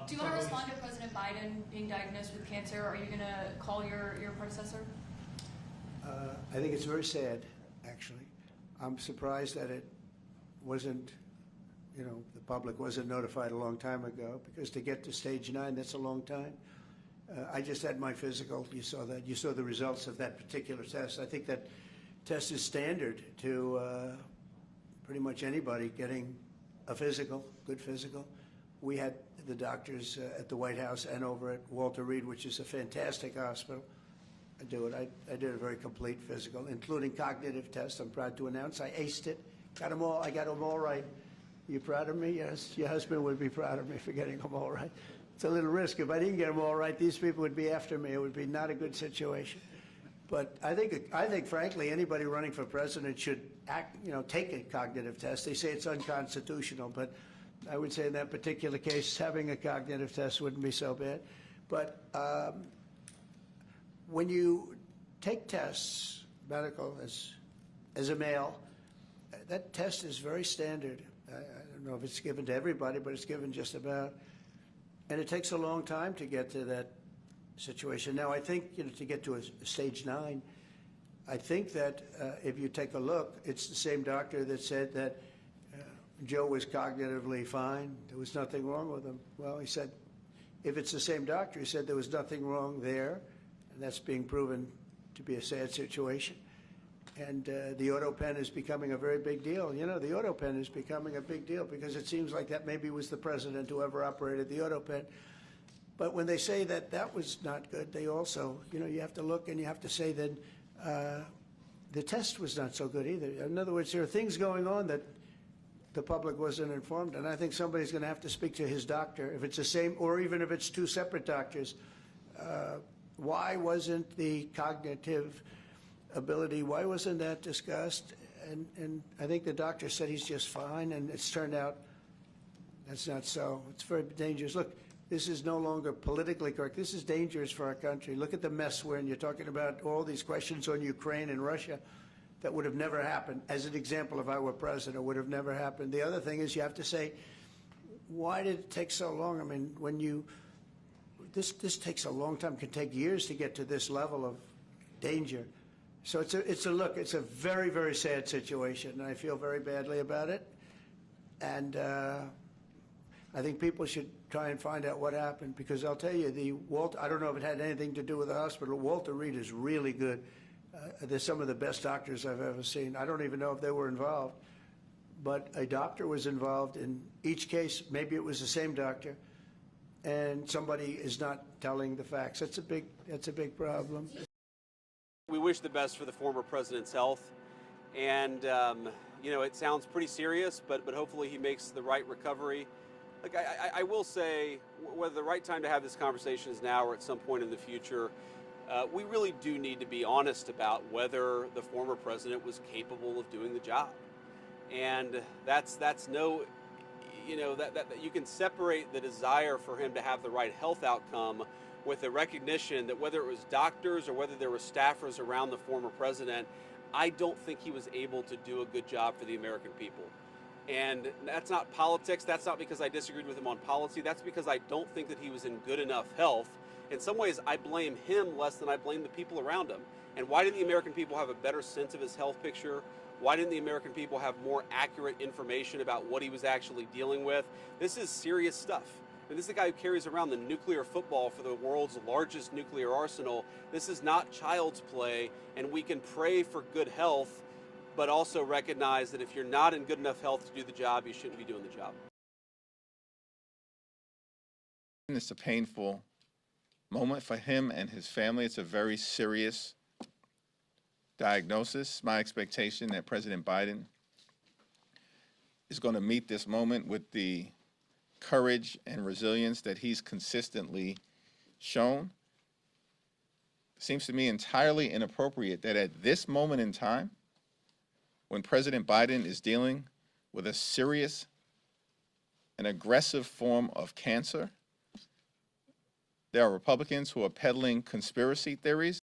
Do you want to respond to President Biden being diagnosed with cancer? Are you going to call your predecessor? I think it's very sad, actually. I'm surprised that it wasn't, the public wasn't notified a long time ago, because to get to stage 9, that's a long time. I just had my physical. You saw that. You saw the results of that particular test. I think that test is standard to pretty much anybody getting a physical, good physical. We had the doctors at the White House and over at Walter Reed, which is a fantastic hospital, do it. I did a very complete physical, including cognitive tests. I'm proud to announce I aced it. Got them all. I got them all right. You proud of me? Yes. Your husband would be proud of me for getting them all right. It's a little risk. If I didn't get them all right, these people would be after me. It would be not a good situation. But I think, frankly, anybody running for president should take a cognitive test. They say it's unconstitutional, but I would say in that particular case, having a cognitive test wouldn't be so bad. But when you take tests, medical, as a male, that test is very standard. I don't know if it's given to everybody, but it's given just about. And it takes a long time to get to that situation. Now, I think, to get to a stage 9, I think that if you take a look, it's the same doctor that said that Joe was cognitively fine. There was nothing wrong with him. Well, he said, if it's the same doctor, he said there was nothing wrong there, and that's being proven to be a sad situation. And the auto pen is becoming a very big deal. The auto pen is becoming a big deal because it seems like that maybe was the president who ever operated the auto pen. But when they say that that was not good, they also, you have to look and you have to say that the test was not so good either. In other words, there are things going on that the public wasn't informed, and I think somebody's going to have to speak to his doctor, if it's the same, or even if it's 2 separate doctors. Why wasn't the cognitive ability, why wasn't that discussed? And I think the doctor said he's just fine, and it's turned out that's not so. It's very dangerous. Look, this is no longer politically correct. This is dangerous for our country. Look at the mess we're in. You're talking about all these questions on Ukraine and Russia that would have never happened. As an example, if I were president, would have never happened. The other thing is you have to say, why did it take so long? I mean, this takes a long time. It can take years to get to this level of danger. So it's a very, very sad situation, and I feel very badly about it. And I think people should try and find out what happened, because I'll tell you, I don't know if it had anything to do with the hospital. Walter Reed is really good. They're some of the best doctors I've ever seen. I don't even know if they were involved, but a doctor was involved in each case. Maybe it was the same doctor, and somebody is not telling the facts. That's a big problem. We wish the best for the former president's health, and it sounds pretty serious, but hopefully he makes the right recovery. Look, I will say, whether the right time to have this conversation is now or at some point in the future, we really do need to be honest about whether the former president was capable of doing the job. And that's no, that you can separate the desire for him to have the right health outcome with the recognition that whether it was doctors or whether there were staffers around the former president, I don't think he was able to do a good job for the American people. And that's not politics. That's not because I disagreed with him on policy. That's because I don't think that he was in good enough health. In some ways, I blame him less than I blame the people around him. And why didn't the American people have a better sense of his health picture? Why didn't the American people have more accurate information about what he was actually dealing with? This is serious stuff. I mean, this is the guy who carries around the nuclear football for the world's largest nuclear arsenal. This is not child's play, and we can pray for good health, but also recognize that if you're not in good enough health to do the job, you shouldn't be doing the job. It's a painful moment for him and his family. It's a very serious diagnosis. My expectation that President Biden is going to meet this moment with the courage and resilience that he's consistently shown. It seems to me entirely inappropriate that at this moment in time, when President Biden is dealing with a serious and aggressive form of cancer, there are Republicans who are peddling conspiracy theories